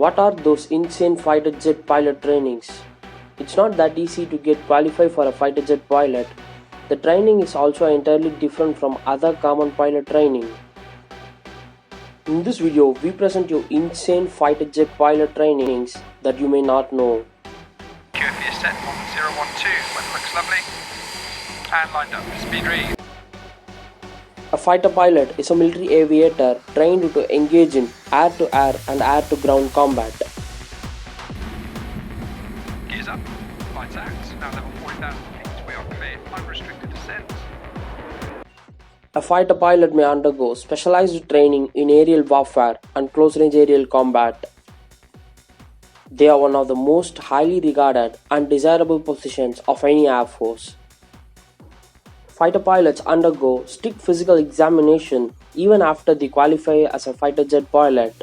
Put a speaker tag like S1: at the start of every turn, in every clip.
S1: What are those insane fighter jet pilot trainings? It's not that easy to get qualified for a fighter jet pilot. The training is also entirely different from other common pilot training. In this video, we present you insane fighter jet pilot trainings that you may not know.
S2: QFE is set 1012, weather looks lovely, and lined up, speed read.
S1: A fighter pilot is a military aviator trained to engage in air-to-air and air-to-ground combat.
S2: Gears up, lights out, now level 40,000 feet, we are clear, unrestricted descent.
S1: A fighter pilot may undergo specialized training in aerial warfare and close-range aerial combat. They are one of the most highly regarded and desirable positions of any air force. Fighter pilots undergo strict physical examination even after they qualify as a fighter jet pilot.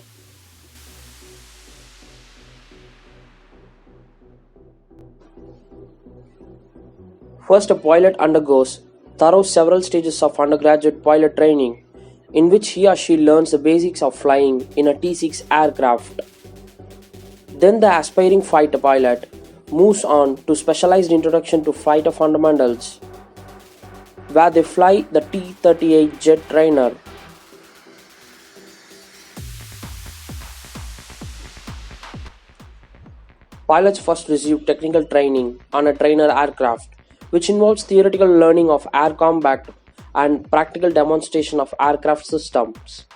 S1: First, a pilot undergoes thorough several stages of undergraduate pilot training, in which he or she learns the basics of flying in a T-6 aircraft. Then the aspiring fighter pilot moves on to specialized introduction to fighter fundamentals, where they fly the T-38 jet trainer. Pilots first receive technical training on a trainer aircraft, which involves theoretical learning of air combat and practical demonstration of aircraft systems.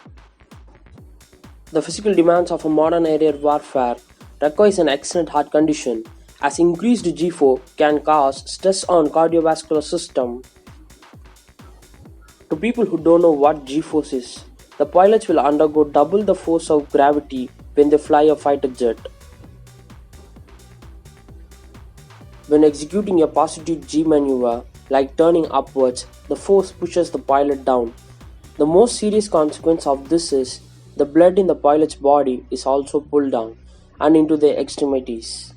S1: The physical demands of a modern aerial warfare requires an excellent heart condition, as increased G4 can cause stress on cardiovascular system. To people who don't know what G-force is, the pilots will undergo double the force of gravity when they fly a fighter jet. When executing a positive G maneuver, like turning upwards, the force pushes the pilot down. The most serious consequence of this is the blood in the pilot's body is also pulled down and into their extremities.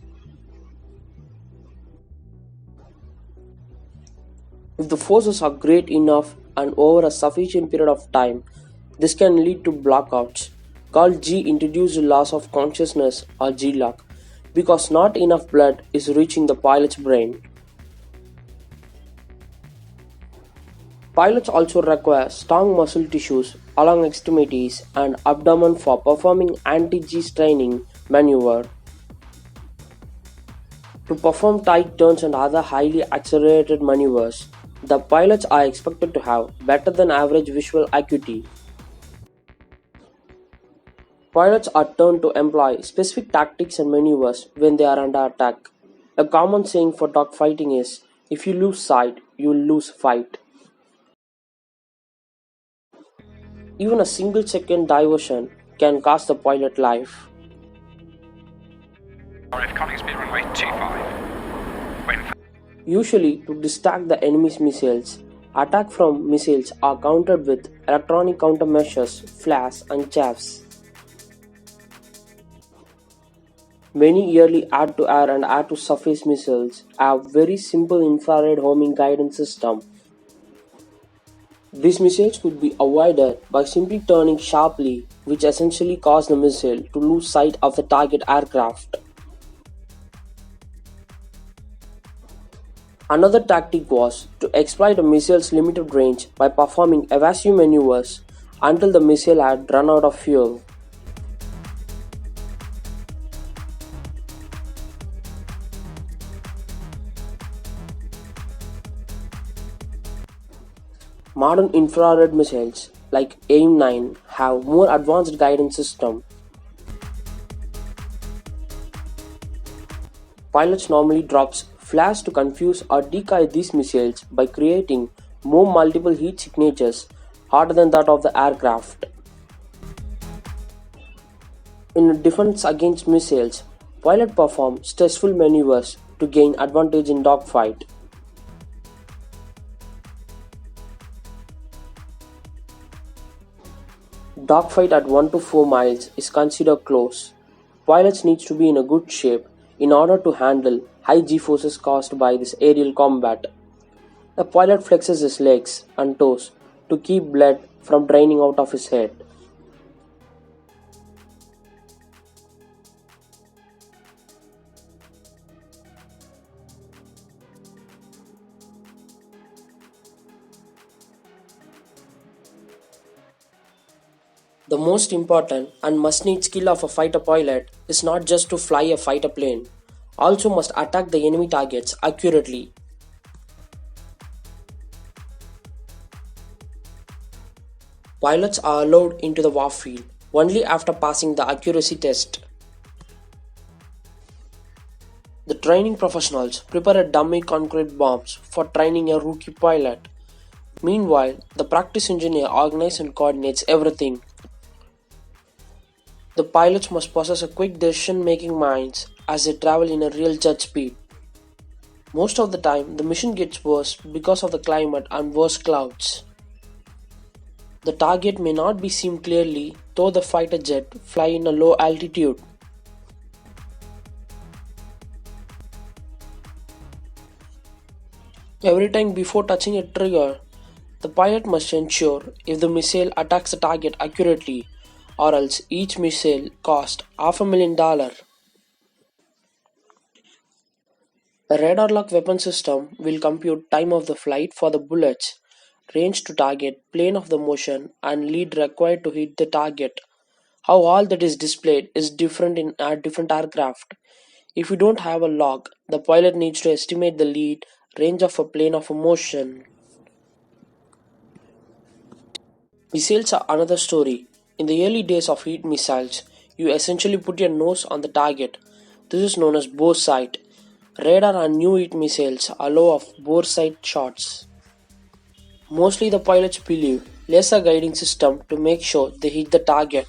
S1: If the forces are great enough and over a sufficient period of time, this can lead to blackouts, called G-induced loss of consciousness or G-LOC, because not enough blood is reaching the pilot's brain. Pilots also require strong muscle tissues along extremities and abdomen for performing anti-G straining maneuver. To perform tight turns and other highly accelerated maneuvers, the pilots are expected to have better than average visual acuity. Pilots are turned to employ specific tactics and maneuvers when they are under attack. A common saying for dogfighting is, if you lose sight, you will lose fight. Even a single second diversion can cost the pilot life.
S2: RF conning speed runway 25.
S1: Usually, to distract the enemy's missiles, attack from missiles are countered with electronic countermeasures, flares, and chaffs. Many early air-to-air and air-to-surface missiles have very simple infrared homing guidance system. These missiles could be avoided by simply turning sharply, which essentially cause the missile to lose sight of the target aircraft. Another tactic was to exploit a missile's limited range by performing evasive maneuvers until the missile had run out of fuel. Modern infrared missiles like AIM-9 have more advanced guidance system. Pilots normally drops flares to confuse or decoy these missiles by creating more multiple heat signatures harder than that of the aircraft. In defense against missiles, pilots perform stressful maneuvers to gain advantage in dogfight. Dogfight at 1 to 4 miles is considered close. Pilots need to be in a good shape in order to handle high G-forces caused by this aerial combat. The pilot flexes his legs and toes to keep blood from draining out of his head. The most important and must need skill of a fighter pilot is not just to fly a fighter plane, also must attack the enemy targets accurately. Pilots are allowed into the warfield only after passing the accuracy test. The training professionals prepare a dummy concrete bombs for training a rookie pilot. Meanwhile, the practice engineer organizes and coordinates everything. The pilots must possess a quick decision-making minds as they travel in a real jet speed. Most of the time, the mission gets worse because of the climate and worse clouds. The target may not be seen clearly though the fighter jet fly in a low altitude. Every time before touching a trigger, the pilot must ensure if the missile attacks the target accurately, or else each missile costs $500,000. A radar lock weapon system will compute time of the flight for the bullets, range to target, plane of the motion, and lead required to hit the target. How all that is displayed is different in different aircraft. If you don't have a log, the pilot needs to estimate the lead, range of a plane of motion. Missiles are another story. In the early days of heat missiles, you essentially put your nose on the target. This is known as bore sight. Radar and new heat missiles allow of bore sight shots. Mostly the pilots believe laser guiding system to make sure they hit the target.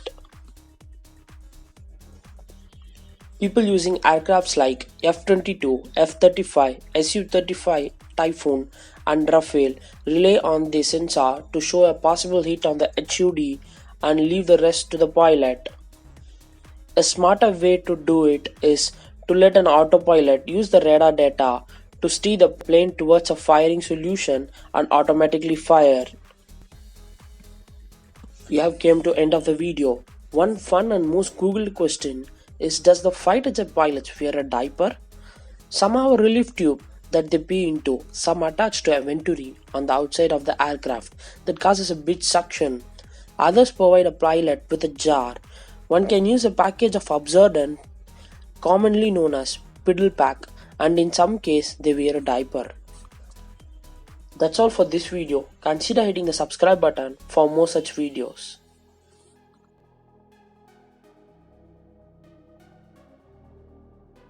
S1: People using aircrafts like F-22, F-35, Su-35, Typhoon and Rafale rely on the sensor to show a possible hit on the HUD and leave the rest to the pilot. A smarter way to do it is to let an autopilot use the radar data to steer the plane towards a firing solution and automatically fire. We have came to end of the video. One fun and most googled question is, does the fighter jet pilots wear a diaper? Some have a relief tube that they pee into, some attached to a venturi on the outside of the aircraft that causes a bit suction. Others provide a pilot with a jar. One can use a package of absorbent commonly known as piddle pack, and in some case they wear a diaper. That's all for this video. Consider hitting the subscribe button for more such videos.